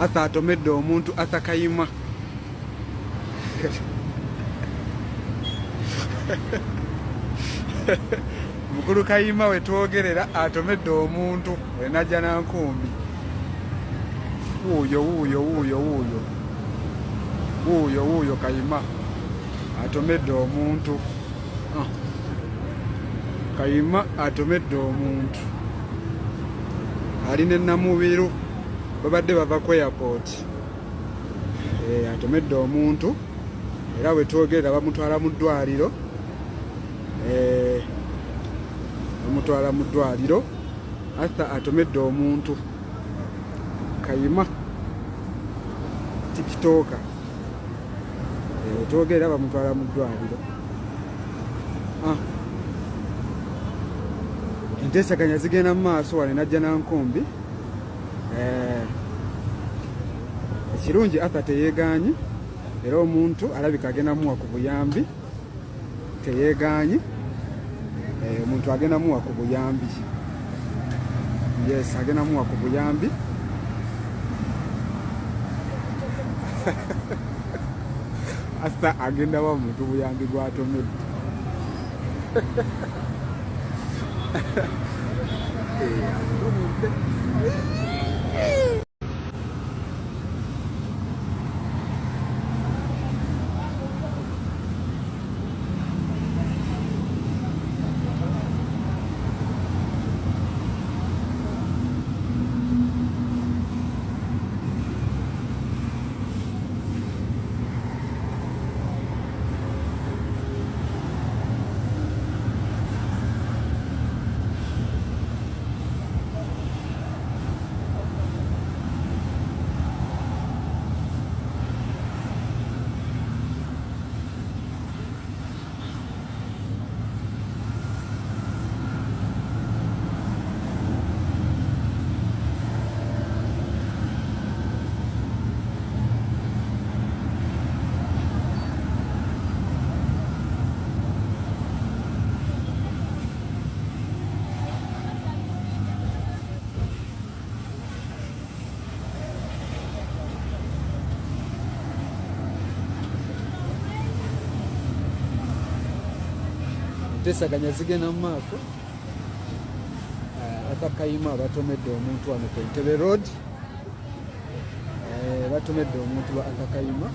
Arthur atomede omuntu Arthur Kayima. Mukulu Kayima we twogerera atomede omuntu enajja na nkumbi. Wuuyo Kayima atomede omuntu. Kayima atomede omuntu. Alina Namubiru babadde bava ku airport. Atomede omuntu era we twogerera bamutwala mu ddwaliro. Bamutwala mu ddwaliro. Arthur atomede omuntu. Kayima tikitoka. Twogerera bamutwala mu ddwaliro. Enteesaganya zigenda mu maaso wano najja na nkumbi. Ekirungi Arthur teyeegaanyi era omuntu alabika agenda muwa ku buyambi. Teyeegaanyi omuntu agenda muwa ku buyambi. Yes, agenda muwa ku buyambi. Arthur agenda wa muntu buyambi gwatomede. Enteesaganya zigenda mu maaso. Arthur Kayima batomede omuntu wano ku Entebbe Road. Batomede omuntu wa Arthur Kayima.